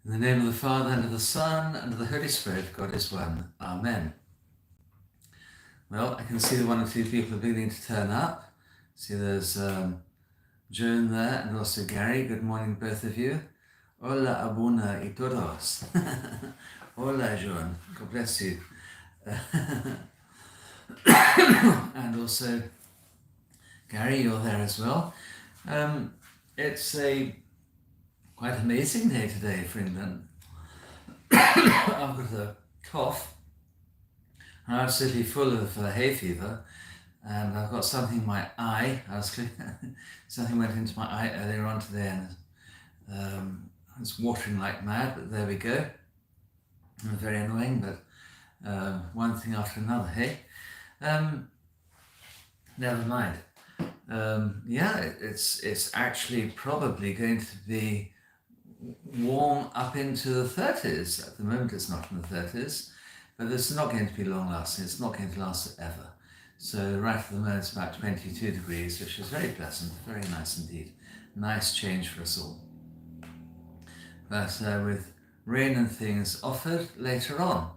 In the name of the Father, and of the Son, and of the Holy Spirit, God is one. Amen. Well, I can see that 1 or 2 people are beginning to turn up. See there's Joan there, and also Gary. Good morning, both of you. Hola, abuna y todos. Hola, Joan. God bless you. And also, Gary, you're there as well. It's a quite amazing day today for England. I've got a cough. I'm absolutely full of hay fever, and I've got something in my eye. Something went into my eye earlier on today, and it's watering like mad. But there we go. Very annoying, but one thing after another. Hey, never mind. It's actually probably going to be warm up into the 30s. At the moment it's not in the 30s, but this is not going to be long lasting. It's not going to last forever. So right at the moment it's about 22 degrees, which is very pleasant, very nice indeed. Nice change for us all. But with rain and things offered later on.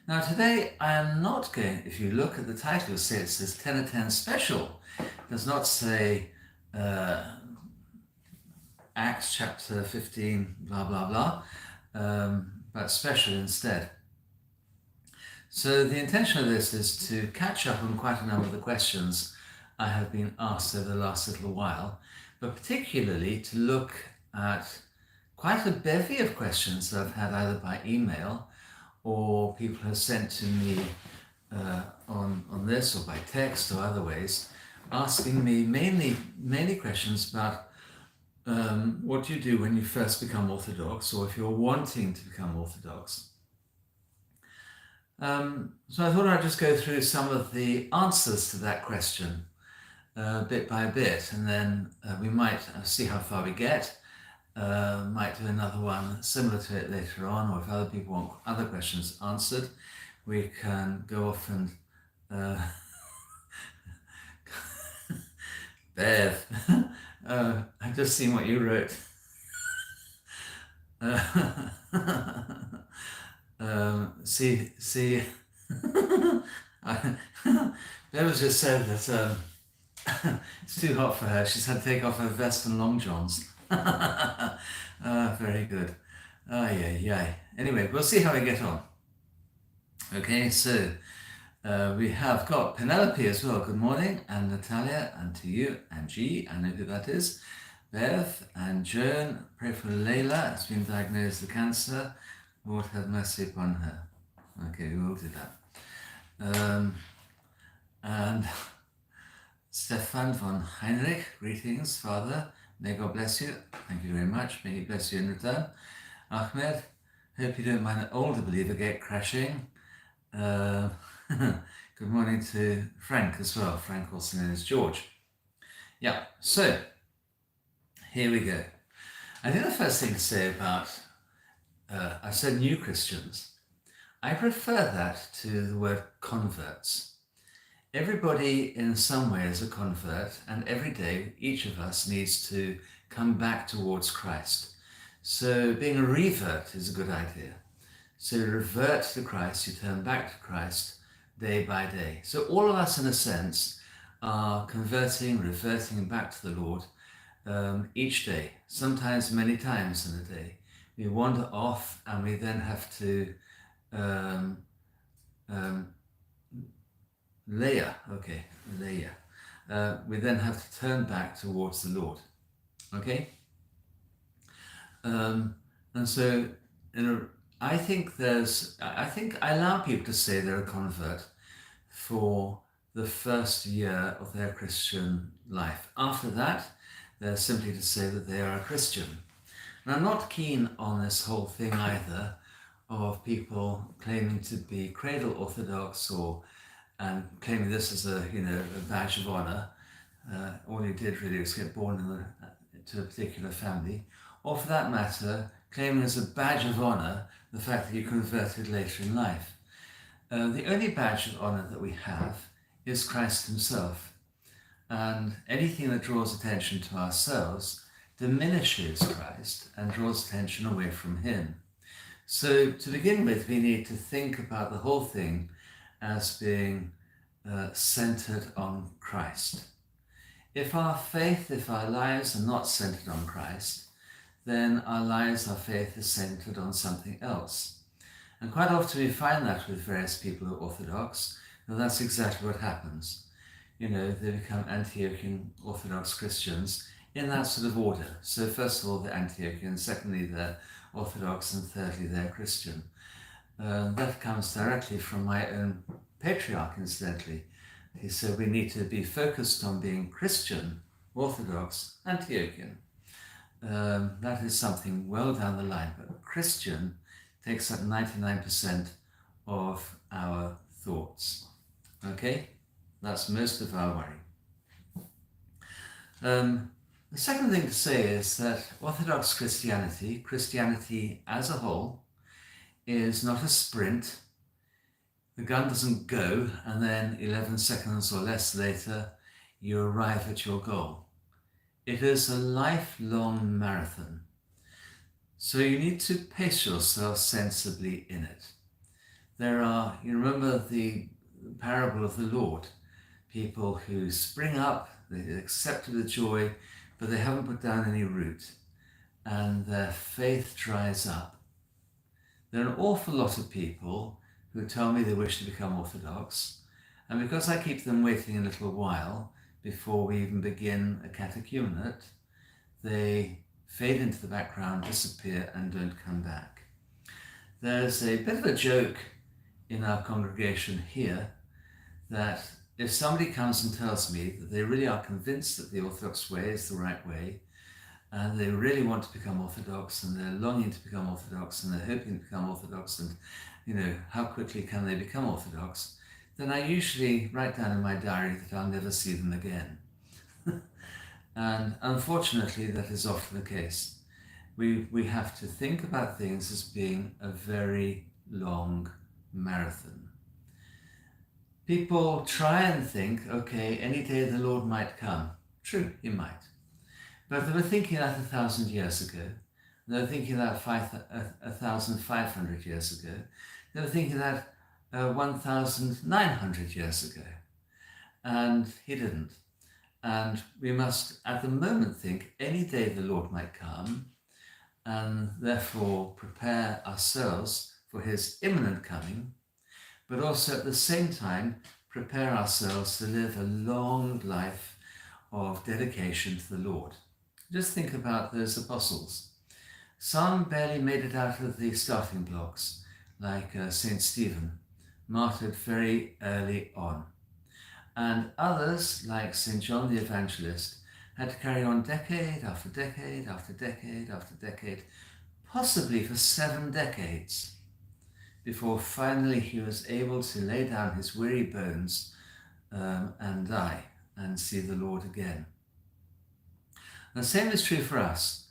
Now today I am not going, if you look at the title, you'll see it says 10 at 10 special. It does not say Acts chapter 15, blah, blah, blah, but special instead. So the intention of this is to catch up on quite a number of the questions I have been asked over the last little while, but particularly to look at quite a bevy of questions that I've had either by email or people have sent to me on this or by text or other ways, asking me mainly questions about what do you do when you first become Orthodox, or if you're wanting to become Orthodox. So I thought I'd just go through some of the answers to that question bit by bit, and then we might see how far we get. Might do another one similar to it later on, or if other people want other questions answered, we can go off and Bev, I've just seen what you wrote. Bev has just said that it's too hot for her. She's had to take off her vest and long johns. Very good. Anyway, we'll see how we get on. Okay, so we have got Penelope as well. Good morning, and Natalia, and to you, and G, I know who that is. Bev and Joan, pray for Layla. It's been diagnosed with cancer. Lord have mercy upon her. Okay, we will do that. And Stefan von Heinrich, greetings, Father. May God bless you. Thank you very much. May He bless you in return. Ahmed, hope you don't mind an older believer get crashing. Good morning to Frank as well. Frank, also known as George. Yeah, so here we go. I think the first thing to say about, I said new Christians. I prefer that to the word converts. Everybody in some way is a convert, and every day each of us needs to come back towards Christ. So being a revert is a good idea. So you revert to Christ, you turn back to Christ day by day. So all of us, in a sense, are converting, reverting back to the Lord each day, sometimes many times in a day. We wander off and we then have to we then have to turn back towards the Lord. Okay? And so I think I allow people to say they're a convert for the first year of their Christian life. After that, they're simply to say that they are a Christian. And I'm not keen on this whole thing either of people claiming to be cradle Orthodox and claiming this as a badge of honor. All you did really was get born to a particular family, or for that matter, claiming as a badge of honor the fact that you converted later in life. The only badge of honor that we have is Christ Himself, and anything that draws attention to ourselves diminishes Christ and draws attention away from him. So to begin with, we need to think about the whole thing as being centered on Christ. If our faith, if our lives are not centered on Christ, then our lives, our faith is centered on something else. And quite often we find that with various people who are Orthodox, and that's exactly what happens. You know, they become Antiochian Orthodox Christians in that sort of order. So first of all, they're Antiochian, secondly, they're Orthodox, and thirdly, they're Christian. That comes directly from my own patriarch, incidentally. He said we need to be focused on being Christian, Orthodox, Antiochian. That is something well down the line, but Christian takes up 99% of our thoughts. Okay? That's most of our worry. The second thing to say is that Orthodox Christianity, Christianity as a whole, is not a sprint. The gun doesn't go and then 11 seconds or less later you arrive at your goal. It is a lifelong marathon. So you need to pace yourself sensibly in it. You remember the parable of the Lord, people who spring up, they accept with joy, but they haven't put down any root, and their faith dries up. There are an awful lot of people who tell me they wish to become Orthodox, and because I keep them waiting a little while before we even begin a catechumenate, they fade into the background, disappear, and don't come back. There's a bit of a joke in our congregation here that if somebody comes and tells me that they really are convinced that the Orthodox way is the right way, and they really want to become Orthodox, and they're longing to become Orthodox, and they're hoping to become Orthodox, and how quickly can they become Orthodox, then I usually write down in my diary that I'll never see them again. And unfortunately, that is often the case. We have to think about things as being a very long marathon. People try and think, okay, any day the Lord might come. True, he might. But they were thinking that 1,000 years ago. They were thinking that 1,500 years ago. They were thinking that 1,900 years ago. And he didn't. And we must, at the moment, think any day the Lord might come, and therefore prepare ourselves for his imminent coming, but also at the same time prepare ourselves to live a long life of dedication to the Lord. Just think about those apostles. Some barely made it out of the starting blocks, like St. Stephen, martyred very early on. And others, like St. John the Evangelist, had to carry on decade after decade after decade after decade, possibly for 7 decades, before finally he was able to lay down his weary bones and die and see the Lord again. The same is true for us.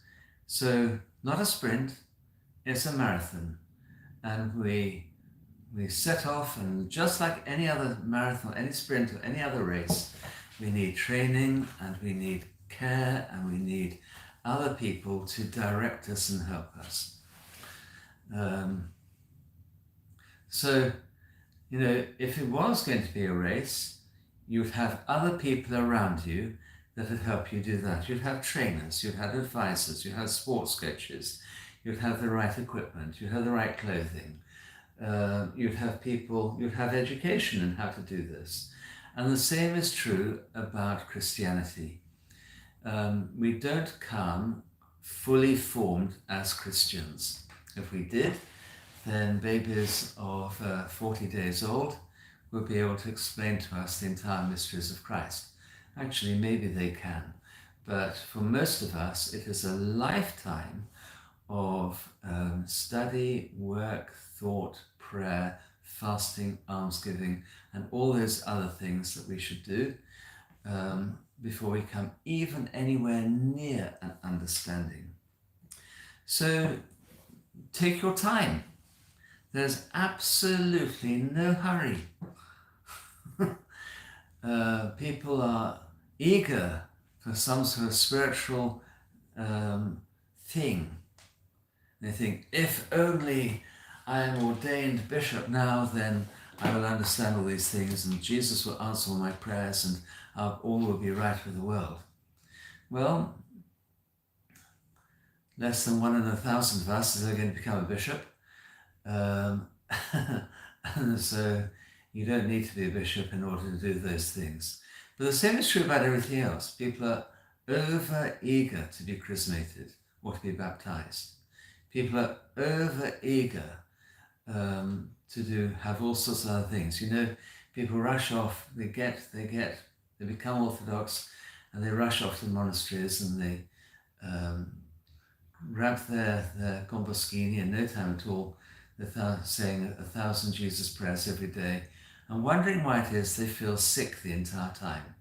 So not a sprint, it's a marathon. And we set off, and just like any other marathon, any sprint or any other race, we need training, and we need care, and we need other people to direct us and help us. So, if it was going to be a race, you'd have other people around you that would help you do that. You'd have trainers, you'd have advisors, you'd have sports coaches, you'd have the right equipment, you'd have the right clothing. You'd have people, you'd have education in how to do this. And the same is true about Christianity. We don't come fully formed as Christians. If we did, then babies of 40 days old would be able to explain to us the entire mysteries of Christ. Actually, maybe they can. But for most of us, it is a lifetime of study, work, thought, prayer, fasting, almsgiving, and all those other things that we should do before we come even anywhere near an understanding. So take your time. There's absolutely no hurry. People are eager for some sort of spiritual thing. They think, if only I am ordained bishop now, then I will understand all these things and Jesus will answer all my prayers and all will be right with the world. Well, less than 1 in 1,000 of us are going to become a bishop. And so you don't need to be a bishop in order to do those things. But the same is true about everything else. People are over eager to be chrismated or to be baptized. People are over eager to have all sorts of other things. You know, people rush off, they become Orthodox and they rush off to the monasteries and they grab their gomboskini in no time at all. They're saying 1,000 Jesus prayers every day and wondering why it is they feel sick the entire time.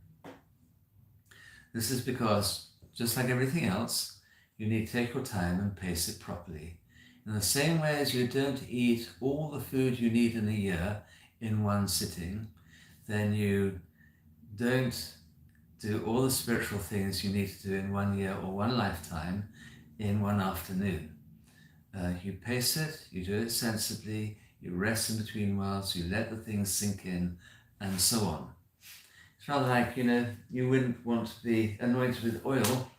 This is because, just like everything else, you need to take your time and pace it properly. In the same way as you don't eat all the food you need in a year in one sitting, then you don't do all the spiritual things you need to do in 1 year or one lifetime in one afternoon. You pace it, you do it sensibly, you rest in between whiles, you let the things sink in, and so on. It's rather like, you wouldn't want to be anointed with oil,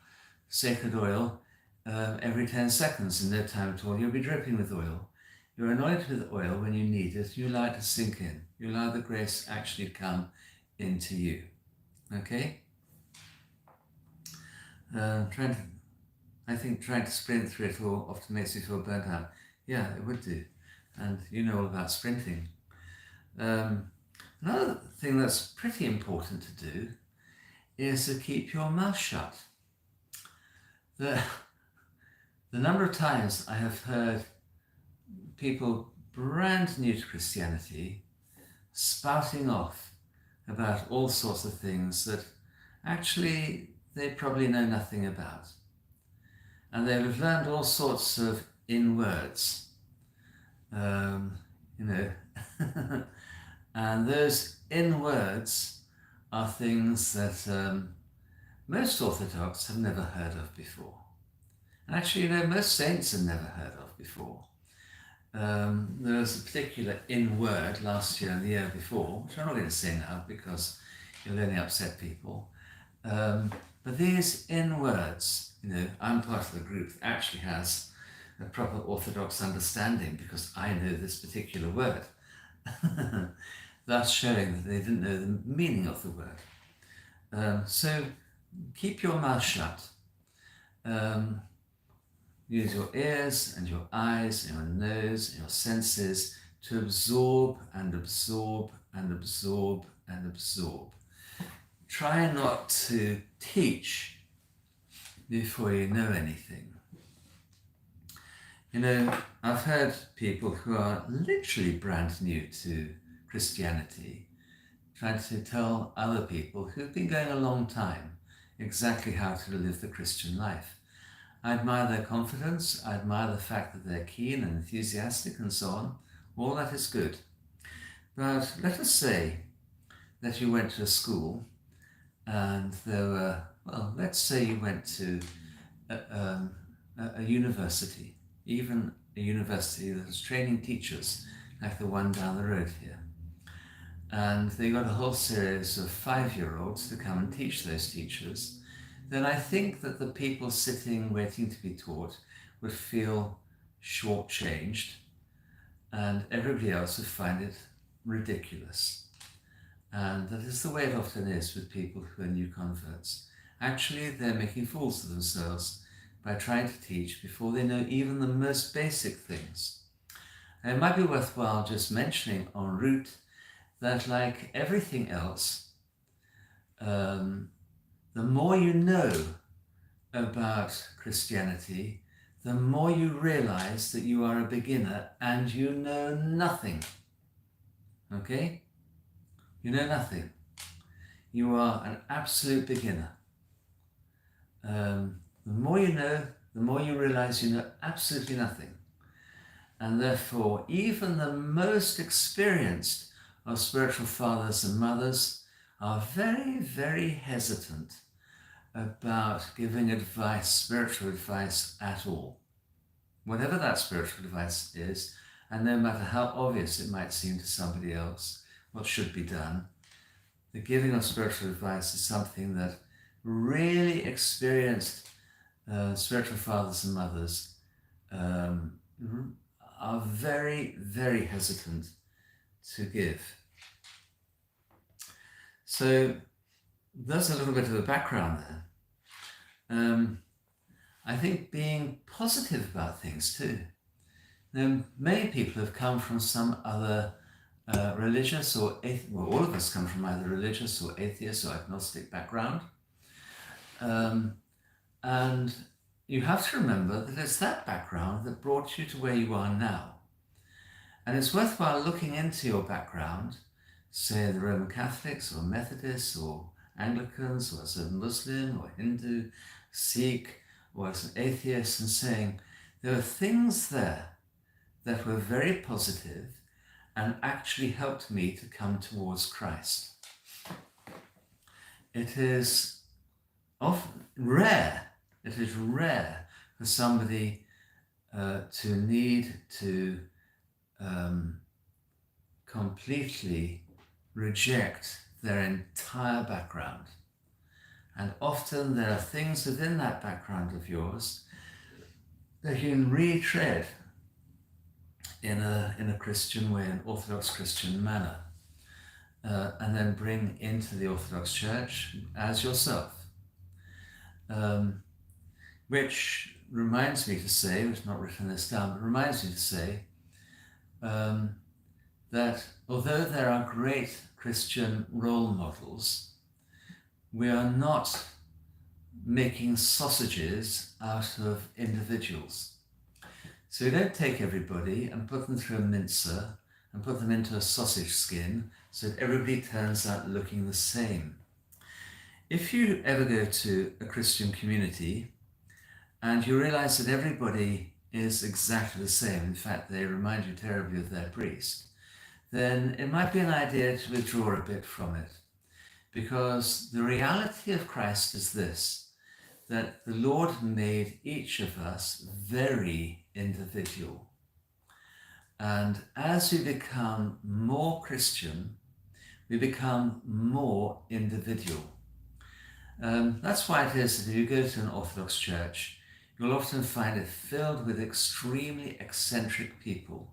sacred oil, every 10 seconds in no time at all. You'll be dripping with oil. You're anointed with oil when you need it. You allow it to sink in. You allow the grace actually come into you. Okay? Trying to sprint through it all often makes you feel burnt out. Yeah, it would do. And you know all about sprinting. Another thing that's pretty important to do is to keep your mouth shut. The number of times I have heard people brand new to Christianity spouting off about all sorts of things that actually they probably know nothing about. And they've learned all sorts of in-words, and those in-words are things that most Orthodox have never heard of before. And actually, most saints have never heard of before. There was a particular in-word last year and the year before, which I'm not going to say now because you'll only upset people. But these in-words, I'm part of the group that actually has a proper Orthodox understanding because I know this particular word, thus showing that they didn't know the meaning of the word. So keep your mouth shut. Use your ears and your eyes and your nose and your senses to absorb and absorb and absorb and absorb. Try not to teach before you know anything. I've heard people who are literally brand new to Christianity trying to tell other people who've been going a long time exactly how to live the Christian life. I admire their confidence, I admire the fact that they're keen and enthusiastic and so on. All that is good. But let us say that you went to a school and there were, let's say you went to a university, even a university that was training teachers like the one down the road here. And they got a whole series of 5-year-olds to come and teach those teachers. Then I think that the people sitting waiting to be taught would feel shortchanged and everybody else would find it ridiculous. And that is the way it often is with people who are new converts. Actually, they're making fools of themselves by trying to teach before they know even the most basic things. And it might be worthwhile just mentioning en route that, like everything else, the more you know about Christianity, the more you realize that you are a beginner and you know nothing. Okay? You know nothing. You are an absolute beginner. The more you know, the more you realize you know absolutely nothing. And therefore, even the most experienced of spiritual fathers and mothers are very, very hesitant about giving advice, spiritual advice at all. whatever that spiritual advice is, and no matter how obvious it might seem to somebody else what should be done, the giving of spiritual advice is something that really experienced spiritual fathers and mothers are very, very hesitant to give. So that's a little bit of a background there. I think being positive about things too. Now, many people have come from some other religious or well, all of us come from either religious or atheist or agnostic background. And you have to remember that it's that background that brought you to where you are now. And it's worthwhile looking into your background, say the Roman Catholics or Methodists or Anglicans or as a Muslim or Hindu, Sikh or as an atheist, and saying there are things there that were very positive and actually helped me to come towards Christ. It is often rare, it is rare for somebody to need to completely reject their entire background. And often there are things within that background of yours that you can retread in a Christian way, an Orthodox Christian manner, and then bring into the Orthodox Church as yourself. Which reminds me to say, it's not written this down, but reminds me to say that although there are great Christian role models, we are not making sausages out of individuals. So we don't take everybody and put them through a mincer and put them into a sausage skin so that everybody turns out looking the same. If you ever go to a Christian community and you realize that everybody is exactly the same, in fact they remind you terribly of their priest, then it might be an idea to withdraw a bit from it. Because the reality of Christ is this, that the Lord made each of us very individual. And as we become more Christian, we become more individual. That's why it is that if you go to an Orthodox church, you'll often find it filled with extremely eccentric people.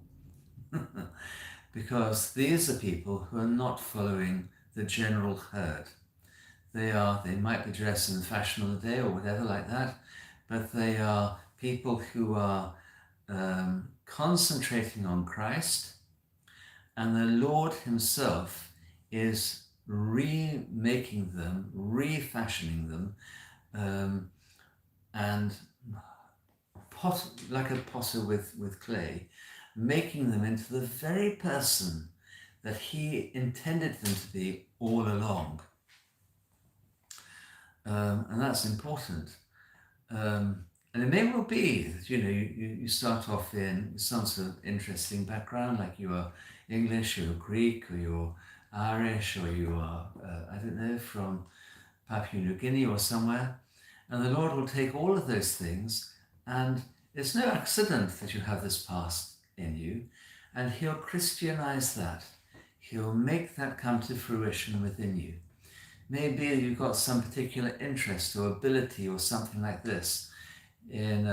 Because these are people who are not following the general herd. They might be dressed in the fashion of the day or whatever like that, but they are people who are concentrating on Christ, and the Lord himself is remaking them, refashioning them, and like a potter with clay, making them into the very person that he intended them to be all along. And that's important. And it may well be that, you start off in some sort of interesting background, like you are English, or Greek, or you're Irish, or you are, from Papua New Guinea or somewhere. And the Lord will take all of those things, and it's no accident that you have this past in you, and he'll Christianize that. He'll make that come to fruition within you. Maybe you've got some particular interest or ability or something like this. It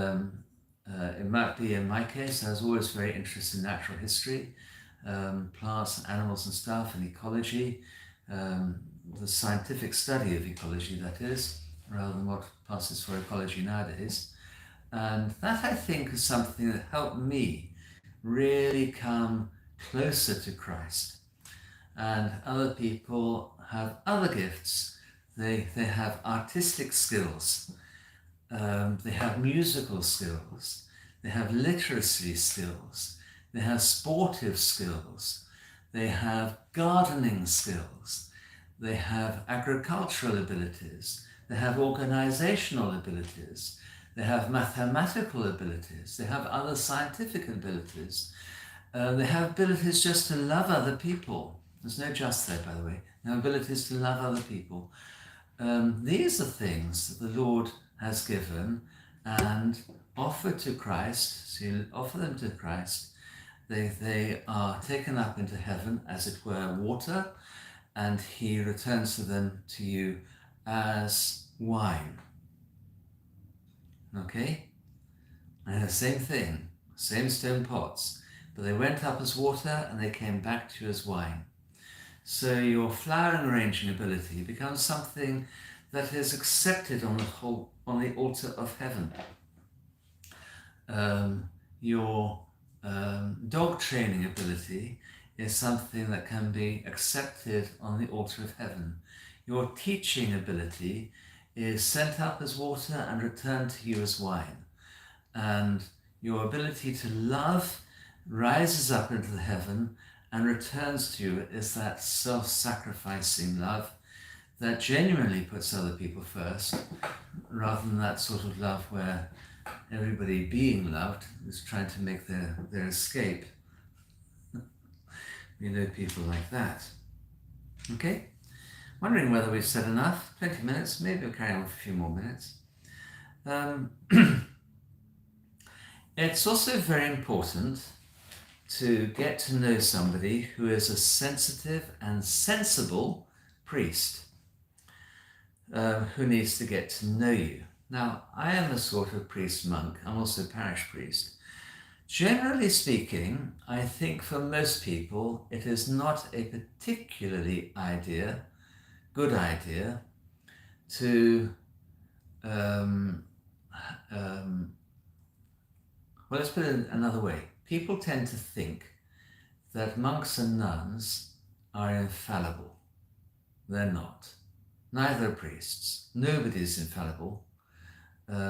might be, in my case, I was always very interested in natural history, plants and animals and stuff, and ecology, the scientific study of ecology, that is, rather than what passes for ecology nowadays. And that, I think, is something that helped me really come closer to Christ. And other people have other gifts. They have artistic skills. They have musical skills. They have literacy skills. They have sportive skills. They have gardening skills. They have agricultural abilities. They have organizational abilities. They have mathematical abilities. They have other scientific abilities. They have abilities just to love other people. There's no just there, by the way. They have abilities to love other people. These are things that the Lord has given, and offered to Christ, so you offer them to Christ, they are taken up into heaven, as it were, water, and he returns to you as wine. Okay? And the same thing, same stone pots, but they went up as water and they came back to you as wine. So your flowering arranging ability becomes something that is accepted on the altar of heaven. Your dog training ability is something that can be accepted on the altar of heaven. Your teaching ability is sent up as water and returned to you as wine. And your ability to love rises up into the heaven and returns to you as that self-sacrificing love that genuinely puts other people first, rather than that sort of love where everybody being loved is trying to make their escape. We know people like that. Okay? Wondering whether we've said enough? 20 minutes, maybe we'll carry on for a few more minutes. It's also very important to get to know somebody who is a sensitive and sensible priest, who needs to get to know you. Now, I am a sort of priest-monk. I'm also parish priest. Generally speaking, I think for most people, it is not a particularly good idea to, well, let's put it another way. People tend to think that monks and nuns are infallible. They're not. Neither are priests. Nobody is infallible,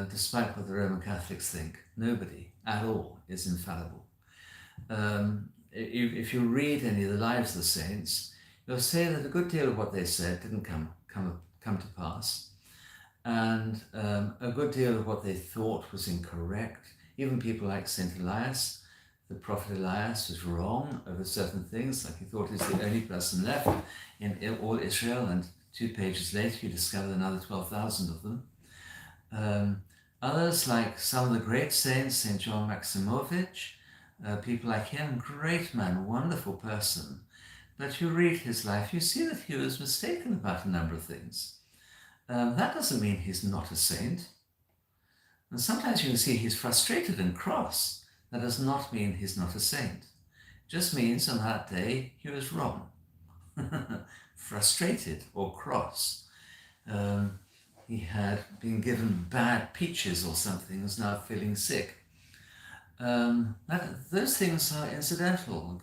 despite what the Roman Catholics think. Nobody at all is infallible. If you read any of the lives of the saints, you'll say that a good deal of what they said didn't come to pass, and a good deal of what they thought was incorrect. Even people like Saint Elias, the prophet Elias, was wrong over certain things, like he thought he was the only person left in all Israel, and 2 pages later you discover another 12,000 of them. Others, like some of the great saints, St. John Maximovich, people like him, great man, wonderful person. But you read his life, you see that he was mistaken about a number of things. That doesn't mean he's not a saint. And sometimes you can see he's frustrated and cross. That does not mean he's not a saint. It just means on that day he was wrong. Frustrated or cross. He had been given bad peaches or something and was now feeling sick. Those things are incidental.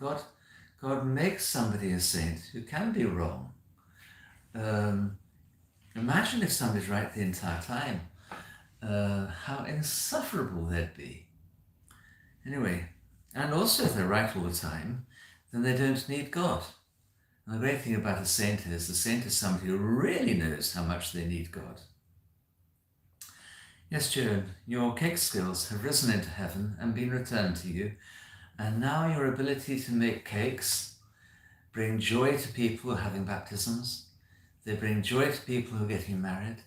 God makes somebody a saint who can be wrong. Imagine if somebody's right the entire time. How insufferable they'd be. Anyway, and also if they're right all the time, then they don't need God. And the great thing about a saint is somebody who really knows how much they need God. Yes, Joan, your cake skills have risen into heaven and been returned to you, and now your ability to make cakes bring joy to people who are having baptisms. They bring joy to people who are getting married.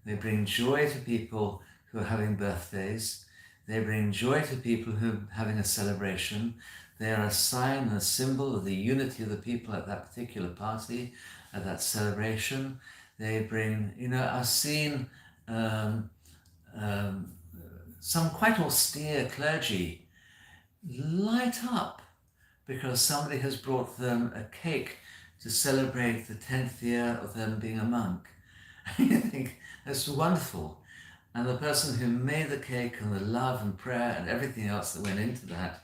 They bring joy to people who are having birthdays. They bring joy to people who are having a celebration. They are a sign and a symbol of the unity of the people at that particular party, at that celebration. They bring, I've seen some quite austere clergy light up because somebody has brought them a cake to celebrate the 10th year of them being a monk. You think, that's wonderful. And the person who made the cake and the love and prayer and everything else that went into that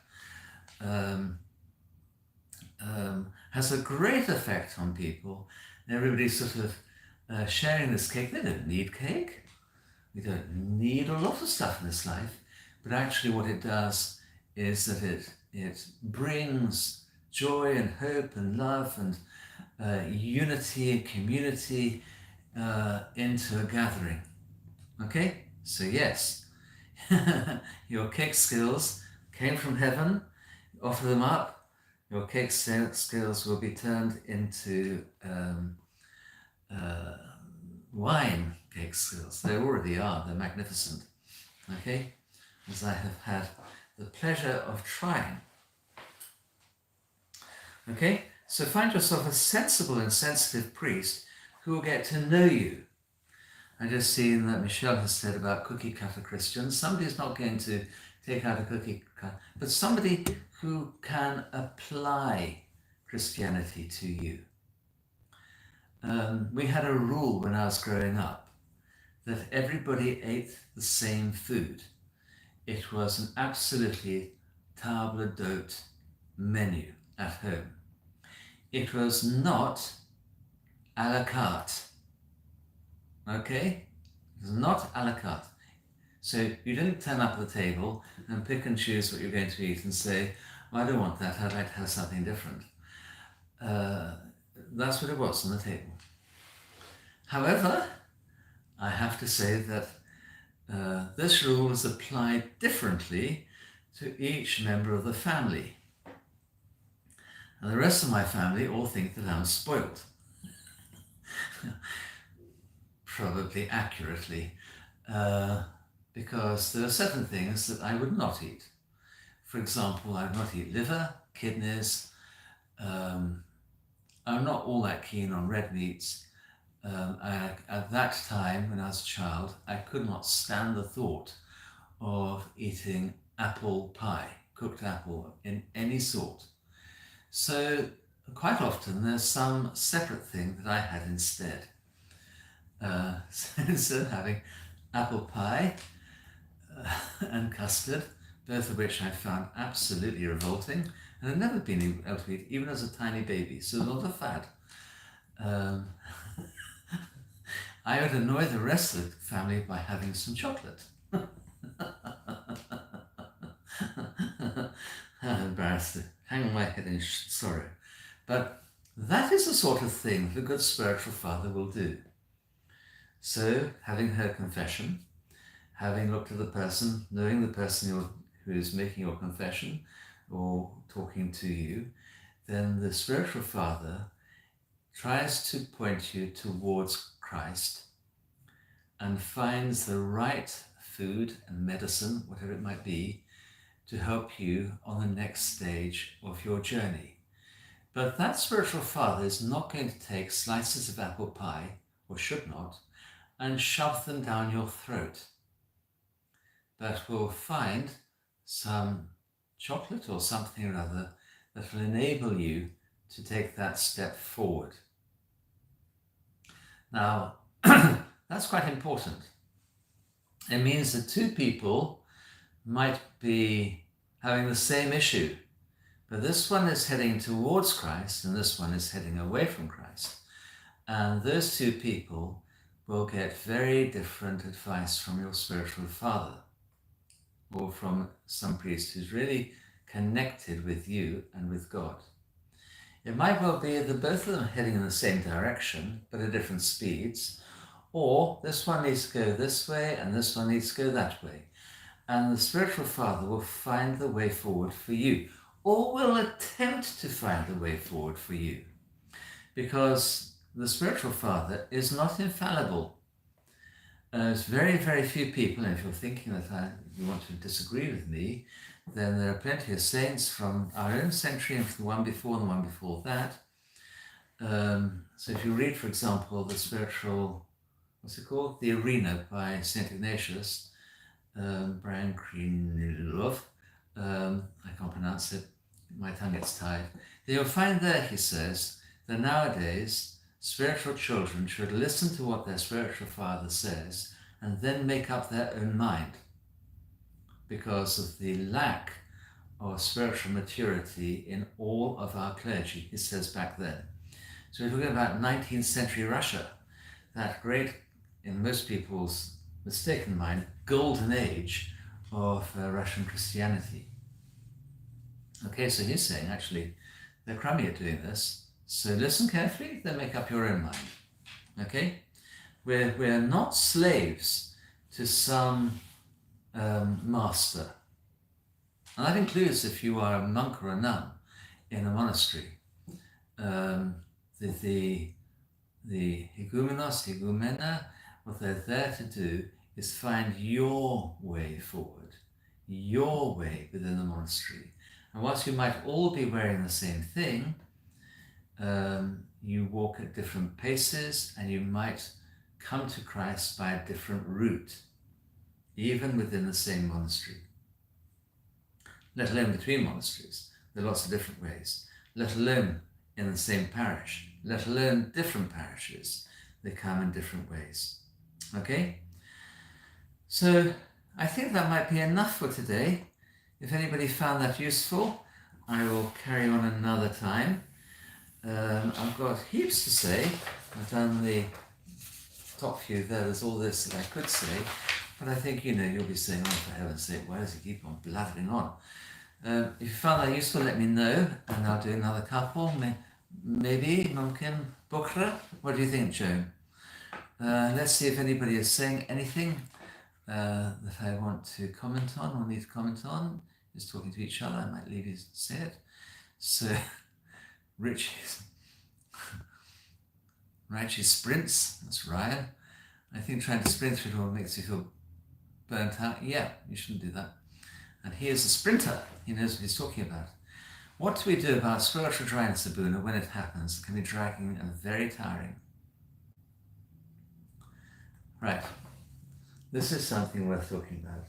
has a great effect on people. And everybody's sort of sharing this cake. They don't need cake. We don't need a lot of stuff in this life. But actually what it does is that it brings joy and hope and love and unity and community into a gathering. Okay, so yes, your cake skills came from heaven. Offer them up. Your cake skills will be turned into wine cake skills. They already are. They're magnificent. Okay, as I have had the pleasure of trying. Okay, so find yourself a sensible and sensitive priest who will get to know you. I just seen that Michelle has said about cookie cutter Christians. Somebody's not going to take out a cookie cutter, but somebody who can apply Christianity to you. We had a rule when I was growing up that everybody ate the same food. It was an absolutely table d'hôte menu at home. It was not a la carte. Okay? It was not a la carte. So you didn't turn up at the table and pick and choose what you're going to eat and say, well, I don't want that, I'd like to have something different. That's what it was on the table. However, I have to say that this rule is applied differently to each member of the family. And the rest of my family all think that I'm spoiled. Probably accurately, because there are certain things that I would not eat. For example, I would not eat liver, kidneys. I'm not all that keen on red meats. At that time, when I was a child, I could not stand the thought of eating apple pie, cooked apple in any sort. So quite often there's some separate thing that I had instead. So instead of having apple pie and custard, both of which I found absolutely revolting, and I'd never been able to eat, even as a tiny baby, so not a fad. I would annoy the rest of the family by having some chocolate. I'm embarrassed to hang on my head in sorrow. But that is the sort of thing the good spiritual father will do. So, having heard confession, having looked at the person, knowing the person who is making your confession or talking to you, then the spiritual father tries to point you towards Christ and finds the right food and medicine, whatever it might be, to help you on the next stage of your journey. But that spiritual father is not going to take slices of apple pie, or should not, and shove them down your throat, but will find some chocolate or something or other that will enable you to take that step forward. Now, that's quite important. It means that two people might be having the same issue, but this one is heading towards Christ and this one is heading away from Christ. And those two people will get very different advice from your spiritual father or from some priest who's really connected with you and with God. It might well be that both of them are heading in the same direction, but at different speeds, or this one needs to go this way and this one needs to go that way. And the spiritual father will find the way forward for you, or will attempt to find the way forward for you, because the spiritual father is not infallible. There's very, very few people, and if you're thinking that you want to disagree with me, then there are plenty of saints from our own century and from the one before and the one before that. So if you read, for example, the spiritual, what's it called? The Arena by St. Ignatius, Brian Krylov, I can't pronounce it, my tongue gets tied. Then you'll find there, he says, that nowadays spiritual children should listen to what their spiritual father says and then make up their own mind, because of the lack of spiritual maturity in all of our clergy, he says back then. So we're talking about 19th century Russia, that great, in most people's mistaken mind, golden age of Russian Christianity. Okay, so he's saying actually they're crummy at doing this, so listen carefully, then make up your own mind. Okay, we're not slaves to some master, and that includes if you are a monk or a nun in a monastery. The higumenos, higumena, what they're there to do is find your way forward, your way within the monastery. And whilst you might all be wearing the same thing, you walk at different paces and you might come to Christ by a different route, even within the same monastery. Let alone between monasteries. There are lots of different ways. Let alone in the same parish. Let alone different parishes. They come in different ways. Okay? So I think that might be enough for today. If anybody found that useful, I will carry on another time. I've got heaps to say. I've done the top few there. There's all this that I could say. But I think, you'll be saying, oh, for heaven's sake, why does he keep on blathering on? If you found that useful, let me know, and I'll do another couple. Maybe, mumkin, bukra. What do you think, Joan? Let's see if anybody is saying anything that I want to comment on or need to comment on. Just talking to each other, I might leave you to say it. So, Richie sprints, that's Ryan. I think trying to sprint through it all makes you feel burnt out. Yeah, you shouldn't do that. And he is a sprinter. He knows what he's talking about. What do we do about spiritual dryness, Abuna, when it happens? It can be dragging and very tiring. Right. This is something worth talking about.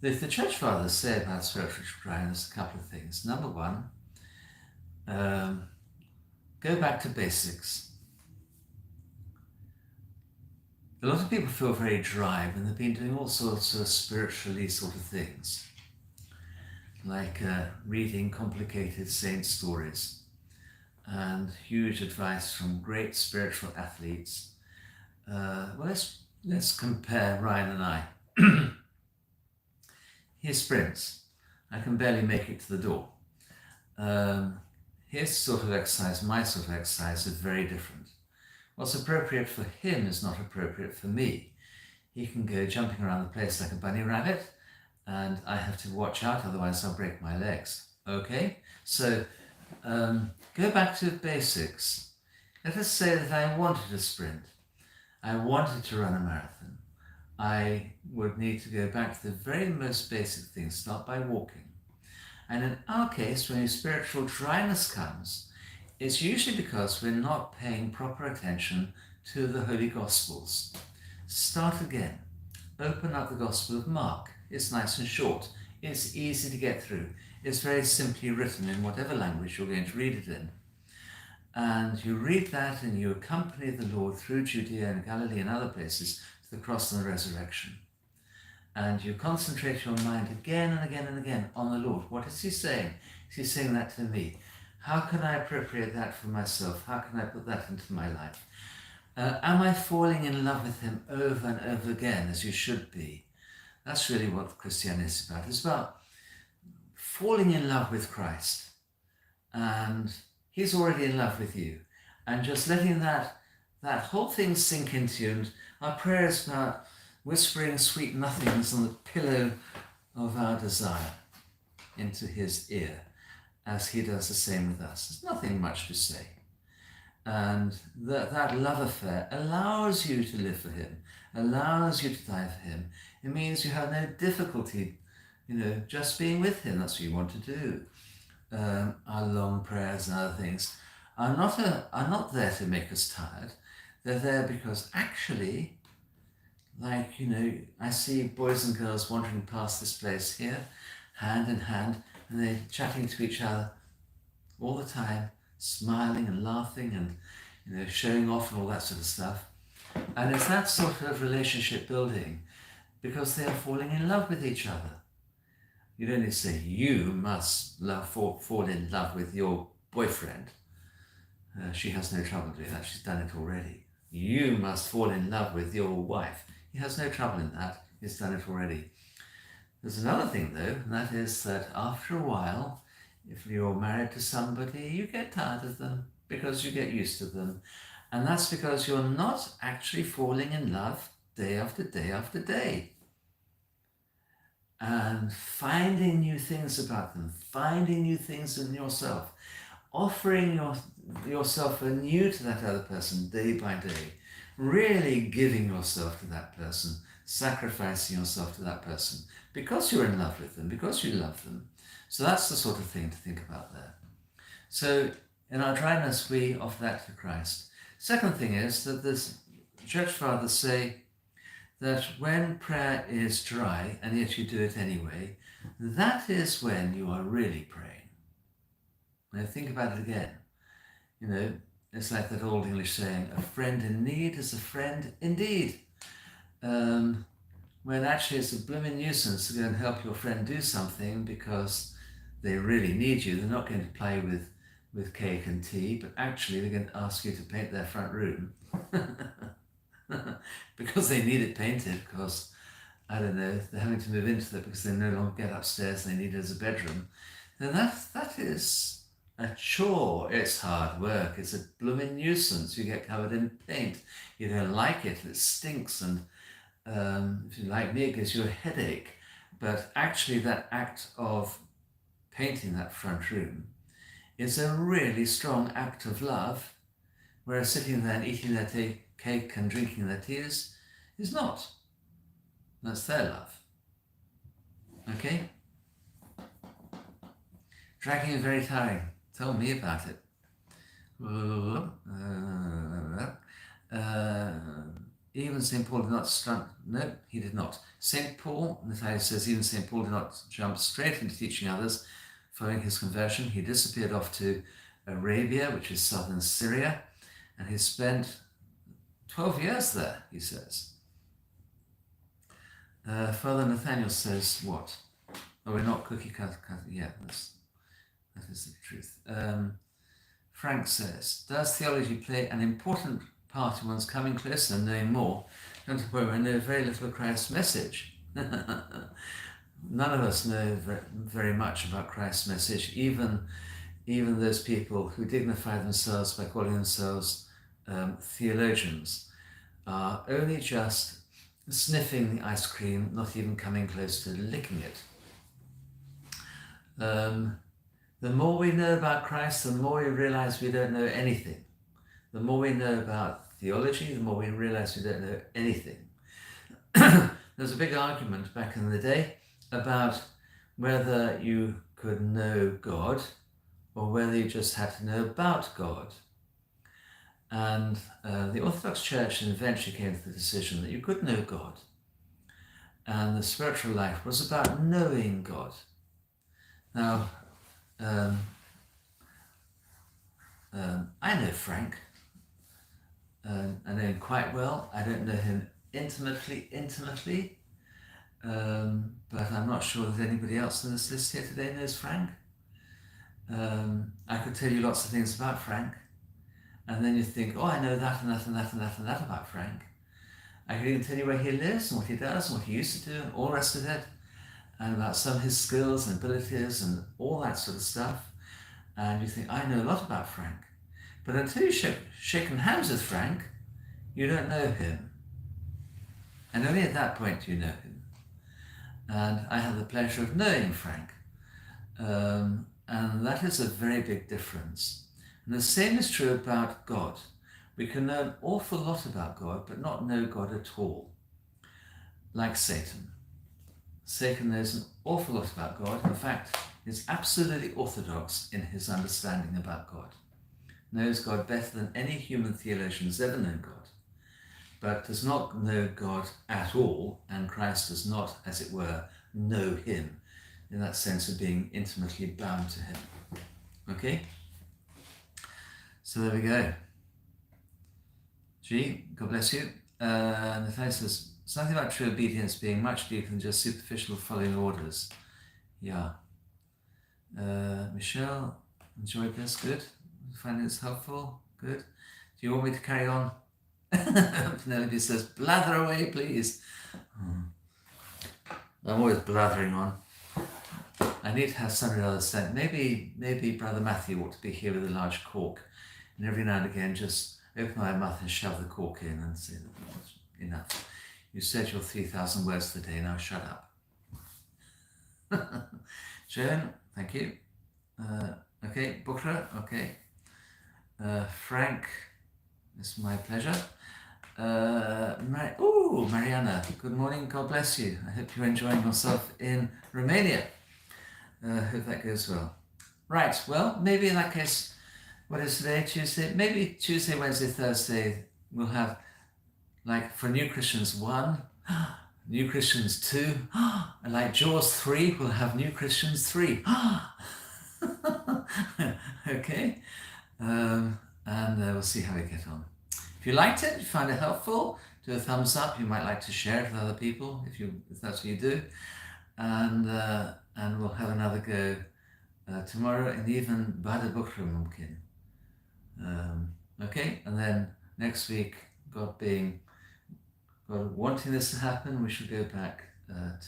The Church Fathers say about spiritual dryness a couple of things. Number one, go back to basics. A lot of people feel very dry when they've been doing all sorts of spiritually sort of things, like reading complicated saint stories and huge advice from great spiritual athletes. Well, let's compare Ryan and I. He sprints. I can barely make it to the door. His sort of exercise, my sort of exercise is very different. What's appropriate for him is not appropriate for me. He can go jumping around the place like a bunny rabbit, and I have to watch out, otherwise I'll break my legs. Okay? So go back to basics. Let us say that I wanted to sprint. I wanted to run a marathon. I would need to go back to the very most basic things, start by walking. And in our case, when spiritual dryness comes, it's usually because we're not paying proper attention to the Holy Gospels. Start again. Open up the Gospel of Mark. It's nice and short. It's easy to get through. It's very simply written in whatever language you're going to read it in. And you read that and you accompany the Lord through Judea and Galilee and other places to the cross and the resurrection. And you concentrate your mind again and again and again on the Lord. What is he saying? Is he saying that to me? How can I appropriate that for myself? How can I put that into my life? Am I falling in love with him over and over again, as you should be? That's really what Christianity is about. It's about falling in love with Christ. And he's already in love with you. And just letting that whole thing sink into you. And our prayer is about whispering sweet nothings on the pillow of our desire into his ear, as he does the same with us. There's nothing much to say. And that love affair allows you to live for him, allows you to die for him. It means you have no difficulty, just being with him. That's what you want to do. Our long prayers and other things are not there to make us tired. They're there because actually, I see boys and girls wandering past this place here, hand in hand, and they're chatting to each other all the time, smiling and laughing and showing off and all that sort of stuff. And it's that sort of relationship building because they are falling in love with each other. You don't need to say, you must fall in love with your boyfriend. She has no trouble doing that. She's done it already. You must fall in love with your wife. He has no trouble in that. He's done it already. There's another thing, though, and that is that after a while, if you're married to somebody, you get tired of them because you get used to them. And that's because you're not actually falling in love day after day after day. And finding new things about them, finding new things in yourself, offering yourself anew to that other person day by day, really giving yourself to that person, sacrificing yourself to that person, because you're in love with them, because you love them. So that's the sort of thing to think about there. So in our dryness, we offer that to Christ. Second thing is that the church fathers say that when prayer is dry, and yet you do it anyway, that is when you are really praying. Now think about it again. You know, it's like that old English saying, a friend in need is a friend indeed. When actually it's a blooming nuisance to go and help your friend do something because they really need you. They're not going to play with cake and tea, but actually they're going to ask you to paint their front room because they need it painted, because, I don't know, they're having to move into it because they no longer get upstairs and they need it as a bedroom. Then that is a chore. It's hard work. It's a blooming nuisance. You get covered in paint. You don't like it. It stinks. And if you like me, it gives you a headache. But actually that act of painting that front room is a really strong act of love, whereas sitting there and eating their cake and drinking their tears is not. That's their love. Okay? Dragging is very tiring. Tell me about it. Even St. Paul did not stunt. No, he did not. St. Paul, Matthias says, even St. Paul did not jump straight into teaching others. Following his conversion, he disappeared off to Arabia, which is southern Syria, and he spent 12 years there, he says. Father Nathaniel says, what? Oh, we're not cookie cut. Yeah, that is the truth. Frank says, does theology play an important part in one's coming closer and knowing more? Don't worry, I know very little of Christ's message. None of us know very much about Christ's message, even those people who dignify themselves by calling themselves theologians are only just sniffing the ice cream, not even coming close to licking it. The more we know about Christ, the more we realize we don't know anything. The more we know about theology, the more we realize we don't know anything. There's a big argument back in the day about whether you could know God or whether you just had to know about God. And the Orthodox Church eventually came to the decision that you could know God. And the spiritual life was about knowing God. Now, I know Frank. I know him quite well. I don't know him intimately, but I'm not sure that anybody else on this list here today knows Frank. I could tell you lots of things about Frank, and then you think, oh, I know that and that and that and that and that about Frank. I could even tell you where he lives and what he does and what he used to do and all the rest of it, and about some of his skills and abilities and all that sort of stuff. And you think, I know a lot about Frank. But until you've shaken hands with Frank, you don't know him. And only at that point do you know him. And I have the pleasure of knowing Frank. And that is a very big difference. And the same is true about God. We can know an awful lot about God, but not know God at all. Like Satan. Satan knows an awful lot about God. In fact, is absolutely orthodox in his understanding about God. Knows God better than any human theologian has ever known God, but does not know God at all, and Christ does not, as it were, know him, in that sense of being intimately bound to him. Okay? So there we go. G, God bless you. Matthias says, something about true obedience being much deeper than just superficial following orders. Yeah. Michelle, enjoyed this, good. Find this helpful, good. Do you want me to carry on? Penelope says, blather away, please. I'm always blathering on. I need to have somebody else sent. Maybe Brother Matthew ought to be here with a large cork, and every now and again just open my mouth and shove the cork in and say, enough. You said your 3,000 words today, now shut up. Joan, thank you. Okay, Bukra, okay. Frank, it's my pleasure. Mariana, good morning, God bless you. I hope you're enjoying yourself in Romania. Hope that goes well. Right, well, maybe in that case, what is today, Tuesday? Maybe Tuesday, Wednesday, Thursday, we'll have, like, for New Christians 1, New Christians 2, and like Jaws 3, we'll have New Christians 3. Okay, and we'll see how we get on. If you liked it, if you found it helpful, do a thumbs up. You might like to share it with other people if that's what you do, and we'll have another go tomorrow, and even Bada Bukra Mumkin. Okay, and then next week, God wanting this to happen, we shall go back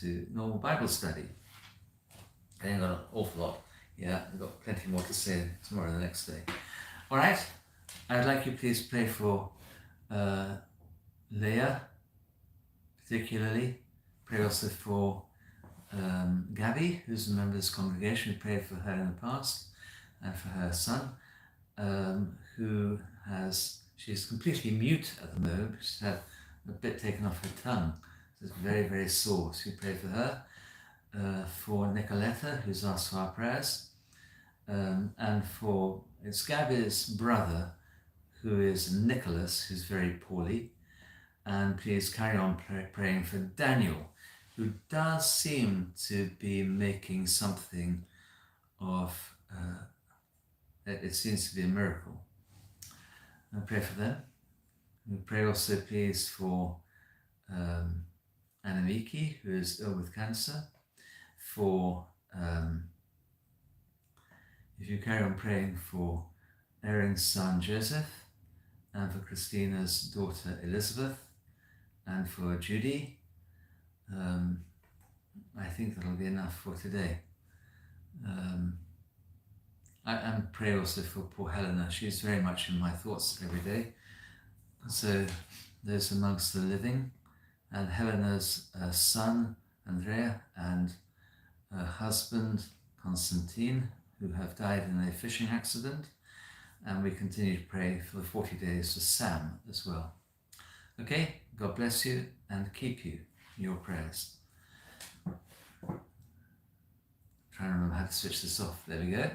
to normal Bible study. I ain't got an awful lot. Yeah, I've got plenty more to say tomorrow, the next day. All right, I'd like you please pray for Leah, particularly. Pray also for Gabby, who's a member of this congregation. We prayed for her in the past, and for her son, she's completely mute at the moment. She's had a bit taken off her tongue. So it's very, very sore. So we pray for her. For Nicoletta, who's asked for our prayers. And it's Gabby's brother, who is Nicholas, who's very poorly. And please carry on praying for Daniel, who does seem to be making something of, it seems to be a miracle. And pray for them. We pray also, please, for Anamiki, who is ill with cancer. If you carry on praying for Aaron's son Joseph, and for Christina's daughter Elizabeth, and for Judy, I think that'll be enough for today. I pray also for poor Helena. She's very much in my thoughts every day. So those amongst the living, and Helena's son Andrea, and her husband Constantine, who have died in a fishing accident. And we continue to pray for the 40 days for Sam as well. Okay, God bless you and keep you in your prayers. Trying to remember how to switch this off. There we go.